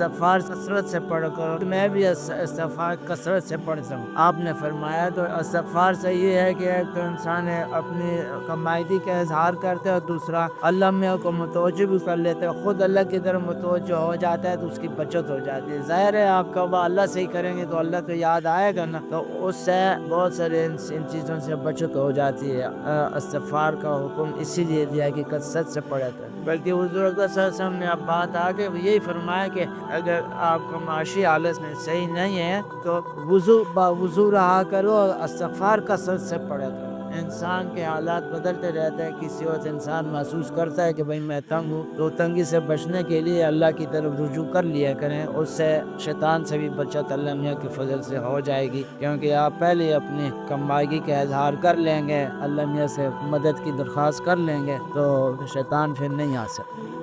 استغفار کثرت سے پڑھ کر میں بھی استغفار کثرت سے پڑھ سکوں۔ آپ نے فرمایا تو استغفار سے یہ ہے کہ ایک تو انسان اپنی کمائدی کا اظہار کرتے ہے اور دوسرا اللہ میں کو متوجہ بھی کر لیتے ہے، خود اللہ کی طرف متوجہ ہو جاتا ہے تو اس کی بچت ہو جاتی ہے۔ ظاہر ہے آپ کا اللہ سے ہی کریں گے تو اللہ تو یاد آئے گا نا، تو اس سے بہت سارے ان چیزوں سے بچت ہو جاتی ہے۔ استغفار کا حکم اسی لیے دیا کہ کثرت سے پڑھا تھا، بلکہ حضور اکرم صلی اللہ علیہ وسلم نے اب بات آگے یہی فرمایا کہ اگر آپ کا معاشی حالت میں صحیح نہیں ہے تو وضو رہا کرو اور استغفار کثرت سے پڑھا کرو۔ انسان کے حالات بدلتے رہتے ہیں، کسی وقت انسان محسوس کرتا ہے کہ بھئی میں تنگ ہوں، تو تنگی سے بچنے کے لیے اللہ کی طرف رجوع کر لیا کریں، اس سے شیطان سے بھی بچت اللہ میاں کے فضل سے ہو جائے گی، کیونکہ آپ پہلے اپنی کمائیگی کا اظہار کر لیں گے، اللہ میاں سے مدد کی درخواست کر لیں گے تو شیطان پھر نہیں آ سکتا۔